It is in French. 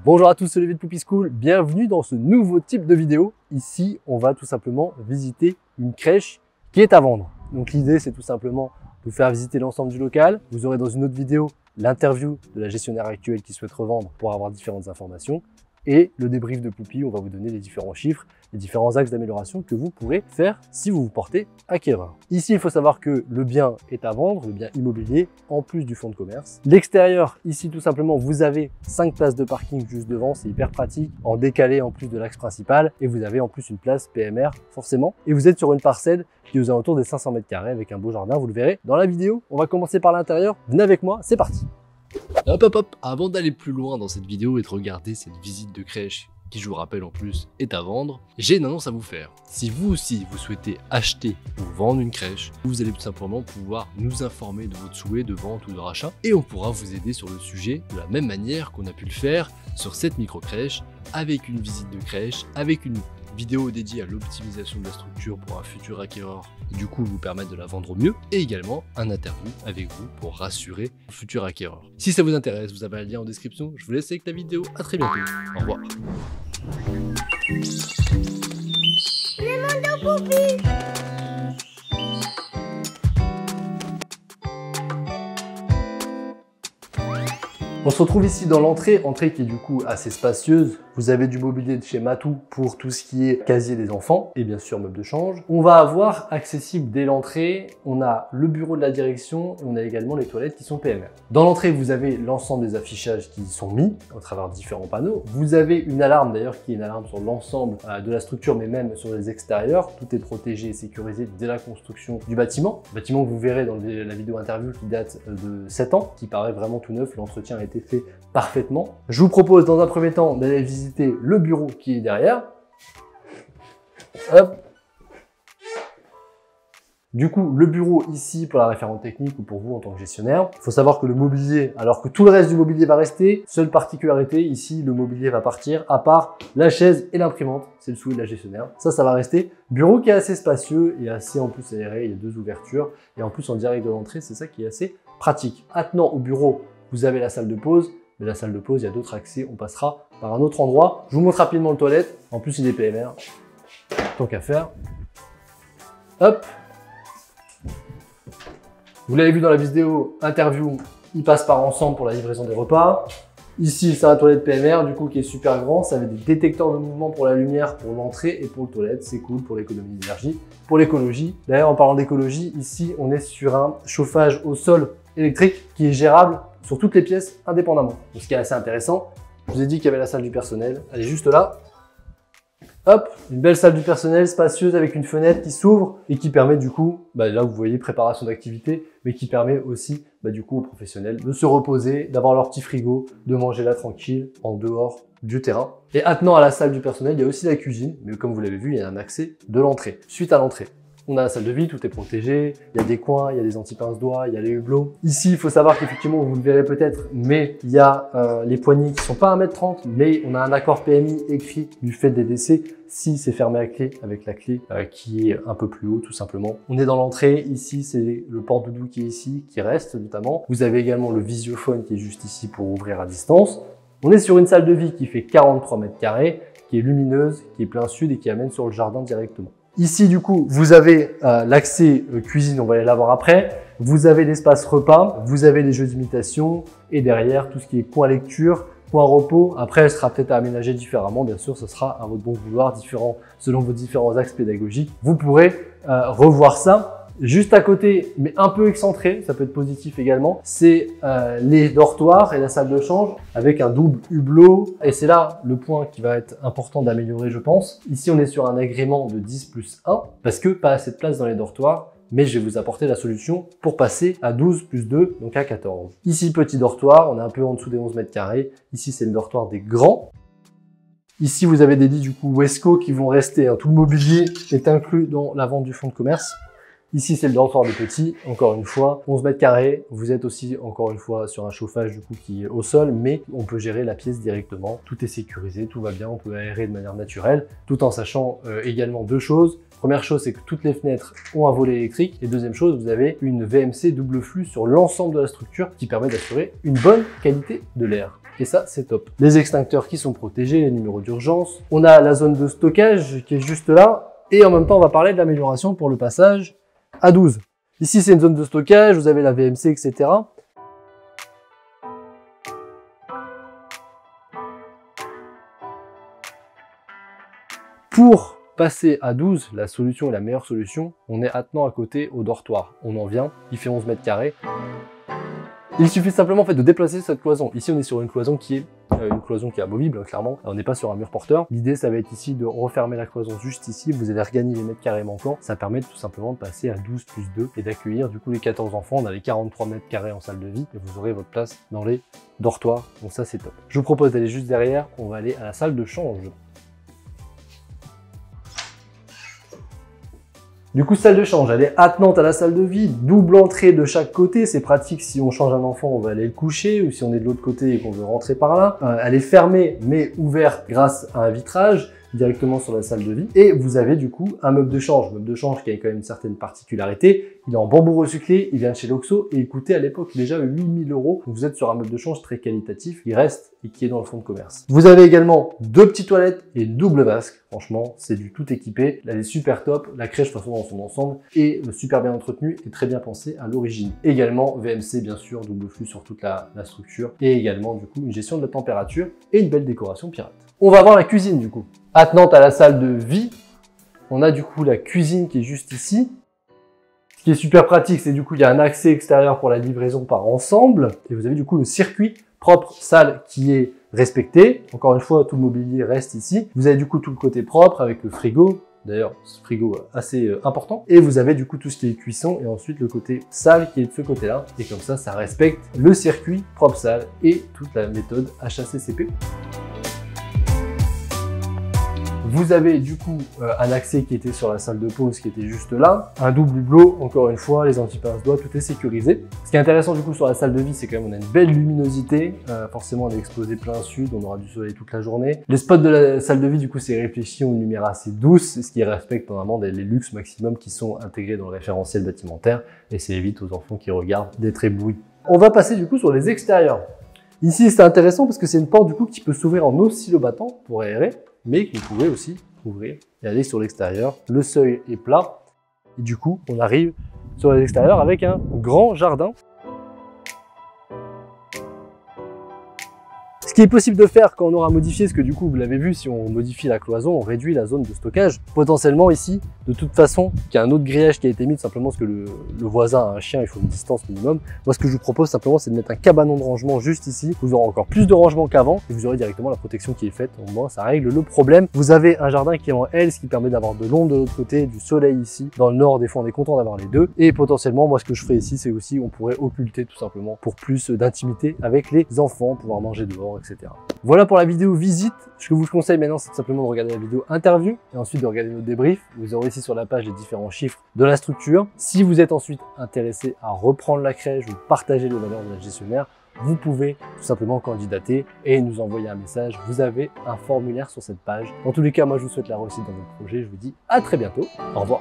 Bonjour à tous, c'est Olivier de Poupy School, bienvenue dans ce nouveau type de vidéo. Ici, on va tout simplement visiter une crèche qui est à vendre. Donc l'idée, c'est tout simplement de vous faire visiter l'ensemble du local. Vous aurez dans une autre vidéo l'interview de la gestionnaire actuelle qui souhaite revendre pour avoir différentes informations. Et le débrief de Poupy, on va vous donner les différents chiffres, les différents axes d'amélioration que vous pourrez faire si vous vous portez acquéreur. Ici, il faut savoir que le bien est à vendre, le bien immobilier, en plus du fonds de commerce. L'extérieur, ici, tout simplement, vous avez 5 places de parking juste devant, c'est hyper pratique, en décalé en plus de l'axe principal. Et vous avez en plus une place PMR, forcément. Et vous êtes sur une parcelle qui est aux alentours des 500 mètres carrés avec un beau jardin, vous le verrez dans la vidéo. On va commencer par l'intérieur, venez avec moi, c'est parti. Hop, avant d'aller plus loin dans cette vidéo et de regarder cette visite de crèche qui, je vous rappelle en plus, est à vendre, j'ai une annonce à vous faire. Si vous aussi, vous souhaitez acheter ou vendre une crèche, vous allez tout simplement pouvoir nous informer de votre souhait de vente ou de rachat et on pourra vous aider sur le sujet de la même manière qu'on a pu le faire sur cette micro-crèche, avec une visite de crèche, avec une vidéo dédiée à l'optimisation de la structure pour un futur acquéreur et du coup vous permettre de la vendre au mieux, et également un interview avec vous pour rassurer le futur acquéreur. Si ça vous intéresse, vous avez un lien en description. Je vous laisse avec la vidéo, à très bientôt, au revoir. On se retrouve ici dans l'entrée, qui est du coup assez spacieuse. Vous avez du mobilier de chez Matou pour tout ce qui est casier des enfants et bien sûr meubles de change. On va avoir accessible dès l'entrée, on a le bureau de la direction et on a également les toilettes qui sont PMR. Dans l'entrée, vous avez l'ensemble des affichages qui sont mis au travers différents panneaux. Vous avez une alarme d'ailleurs qui est une alarme sur l'ensemble de la structure mais même sur les extérieurs. Tout est protégé et sécurisé dès la construction du bâtiment. Le bâtiment que vous verrez dans la vidéo interview qui date de 7 ans, qui paraît vraiment tout neuf, l'entretien a été fait parfaitement. Je vous propose dans un premier temps d'aller visiter le bureau qui est derrière. Hop. Du coup, le bureau ici pour la référente technique ou pour vous en tant que gestionnaire. Il faut savoir que le mobilier, alors que tout le reste du mobilier va rester, seule particularité, ici le mobilier va partir, à part la chaise et l'imprimante, c'est le souhait de la gestionnaire. Ça va rester. Bureau qui est assez spacieux et assez en plus aéré, il y a 2 ouvertures et en plus en direct de l'entrée, c'est ça qui est assez pratique. Attenant au bureau, vous avez la salle de pause, mais la salle de pause, il y a d'autres accès, on passera par un autre endroit. Je vous montre rapidement le toilette, en plus il est PMR, tant qu'à faire. Hop. Vous l'avez vu dans la vidéo interview, ils passent par ensemble pour la livraison des repas. Ici, c'est un toilette PMR, du coup, qui est super grand. Ça avait des détecteurs de mouvement pour la lumière, pour l'entrée et pour le toilette. C'est cool pour l'économie d'énergie, pour l'écologie. D'ailleurs, en parlant d'écologie, ici, on est sur un chauffage au sol électrique qui est gérable sur toutes les pièces indépendamment. Donc, ce qui est assez intéressant. Je vous ai dit qu'il y avait la salle du personnel. Elle est juste là. Hop, une belle salle du personnel spacieuse avec une fenêtre qui s'ouvre et qui permet du coup, là vous voyez préparation d'activité, mais qui permet aussi du coup aux professionnels de se reposer, d'avoir leur petit frigo, de manger là tranquille en dehors du terrain. Et attenant à la salle du personnel, il y a aussi la cuisine, mais comme vous l'avez vu, il y a un accès de l'entrée. Suite à l'entrée, on a la salle de vie, tout est protégé, il y a des coins, il y a des anti-pince-doigts, il y a les hublots. Ici, il faut savoir qu'effectivement, vous le verrez peut-être, mais il y a les poignées qui sont pas à 1,30 m, mais on a un accord PMI écrit du fait des décès si c'est fermé à clé, avec la clé qui est un peu plus haut tout simplement. On est dans l'entrée, ici c'est le porte-doudou qui est ici, qui reste notamment. Vous avez également le visiophone qui est juste ici pour ouvrir à distance. On est sur une salle de vie qui fait 43 mètres carrés, qui est lumineuse, qui est plein sud et qui amène sur le jardin directement. Ici, du coup, vous avez l'accès cuisine, on va aller la voir après. Vous avez l'espace repas, vous avez les jeux d'imitation et derrière, tout ce qui est coin lecture, coin repos. Après, elle sera peut-être aménagée différemment. Bien sûr, ce sera à votre bon vouloir, différent selon vos différents axes pédagogiques. Vous pourrez revoir ça. Juste à côté, mais un peu excentré, ça peut être positif également, c'est les dortoirs et la salle de change avec un double hublot. Et c'est là le point qui va être important d'améliorer, je pense. Ici, on est sur un agrément de 10+1 parce que pas assez de place dans les dortoirs. Mais je vais vous apporter la solution pour passer à 12+2, donc à 14. Ici, petit dortoir, on est un peu en dessous des 11 mètres carrés. Ici, c'est le dortoir des grands. Ici, vous avez des lits du coup Wesco qui vont rester. Tout le mobilier est inclus dans la vente du fonds de commerce. Ici, c'est le dortoir des petits, encore une fois, 11 mètres carrés. Vous êtes aussi, encore une fois, sur un chauffage du coup qui est au sol, mais on peut gérer la pièce directement. Tout est sécurisé, tout va bien, on peut aérer de manière naturelle, tout en sachant également 2 choses. Première chose, c'est que toutes les fenêtres ont un volet électrique. Et deuxième chose, vous avez une VMC double flux sur l'ensemble de la structure qui permet d'assurer une bonne qualité de l'air. Et ça, c'est top. Les extincteurs qui sont protégés, les numéros d'urgence. On a la zone de stockage qui est juste là. Et en même temps, on va parler de l'amélioration pour le passage à 12. Ici, c'est une zone de stockage, vous avez la VMC, etc. Pour passer à 12, la solution est la meilleure solution. On est attenant à côté au dortoir. On en vient, il fait 11 mètres carrés. Il suffit simplement en fait de déplacer cette cloison. Ici, on est sur une cloison qui est amovible, clairement. On n'est pas sur un mur porteur. L'idée, ça va être ici de refermer la cloison juste ici. Vous allez regagner les mètres carrés manquants. Ça permet tout simplement de passer à 12 plus 2 et d'accueillir du coup les 14 enfants. On a les 43 mètres carrés en salle de vie et vous aurez votre place dans les dortoirs. Donc ça, c'est top. Je vous propose d'aller juste derrière. On va aller à la salle de change. Du coup, salle de change, elle est attenante à la salle de vie, double entrée de chaque côté, c'est pratique si on change un enfant, on va aller le coucher, ou si on est de l'autre côté et qu'on veut rentrer par là. Elle est fermée, mais ouverte grâce à un vitrage directement sur la salle de vie. Et vous avez du coup un meuble de change qui a quand même une certaine particularité. Il est en bambou recyclé, il vient de chez Loxo et il coûtait à l'époque déjà 8 000 €. Donc vous êtes sur un meuble de change très qualitatif, qui reste et qui est dans le fonds de commerce. Vous avez également 2 petites toilettes et une double vasque. Franchement, c'est du tout équipé. Elle est super top. La crèche, de toute façon, dans son ensemble, est super bien entretenue et très bien pensée à l'origine. Également, VMC, bien sûr, double flux sur toute la structure. Et également, du coup, une gestion de la température et une belle décoration pirate. On va voir la cuisine, du coup. Attenante à la salle de vie, on a du coup la cuisine qui est juste ici. Ce qui est super pratique, c'est du coup, il y a un accès extérieur pour la livraison par ensemble. Et vous avez du coup le circuit propre salle qui est respecté. Encore une fois, tout le mobilier reste ici. Vous avez du coup tout le côté propre avec le frigo. D'ailleurs, ce frigo assez important. Et vous avez du coup tout ce qui est cuisson et ensuite le côté salle qui est de ce côté-là. Et comme ça, ça respecte le circuit propre salle et toute la méthode HACCP. Vous avez du coup un accès qui était sur la salle de pause qui était juste là, un double hublot, encore une fois, les antipince-doigts, tout est sécurisé. Ce qui est intéressant du coup sur la salle de vie, c'est quand même on a une belle luminosité, forcément on est exposé plein sud, on aura du soleil toute la journée. Les spots de la salle de vie du coup c'est réfléchi, ont une lumière assez douce, ce qui respecte normalement les luxes maximum qui sont intégrés dans le référentiel bâtimentaire et ça évite aux enfants qui regardent d'être éblouis. On va passer du coup sur les extérieurs. Ici c'est intéressant parce que c'est une porte du coup qui peut s'ouvrir en oscillobattant pour aérer, mais que vous pouvez aussi ouvrir et aller sur l'extérieur. Le seuil est plat et du coup on arrive sur l'extérieur avec un grand jardin. Ce qui est possible de faire quand on aura modifié, ce que du coup vous l'avez vu, si on modifie la cloison, on réduit la zone de stockage. Potentiellement ici, de toute façon, il y a un autre grillage qui a été mis, simplement parce que le voisin a un chien, il faut une distance minimum. Moi ce que je vous propose simplement, c'est de mettre un cabanon de rangement juste ici. Vous aurez encore plus de rangement qu'avant et vous aurez directement la protection qui est faite. Au moins ça règle le problème. Vous avez un jardin qui est en L, ce qui permet d'avoir de l'ombre de l'autre côté, du soleil ici. Dans le nord, des fois on est content d'avoir les deux. Et potentiellement, moi ce que je ferai ici, c'est aussi on pourrait occulter tout simplement pour plus d'intimité avec les enfants, pouvoir manger dehors, etc. Voilà pour la vidéo visite. Ce que je vous conseille maintenant, c'est simplement de regarder la vidéo interview et ensuite de regarder nos débriefs. Vous aurez ici sur la page les différents chiffres de la structure. Si vous êtes ensuite intéressé à reprendre la crèche ou partager les valeurs de la gestionnaire, vous pouvez tout simplement candidater et nous envoyer un message. Vous avez un formulaire sur cette page. Dans tous les cas, moi je vous souhaite la réussite dans votre projet. Je vous dis à très bientôt. Au revoir.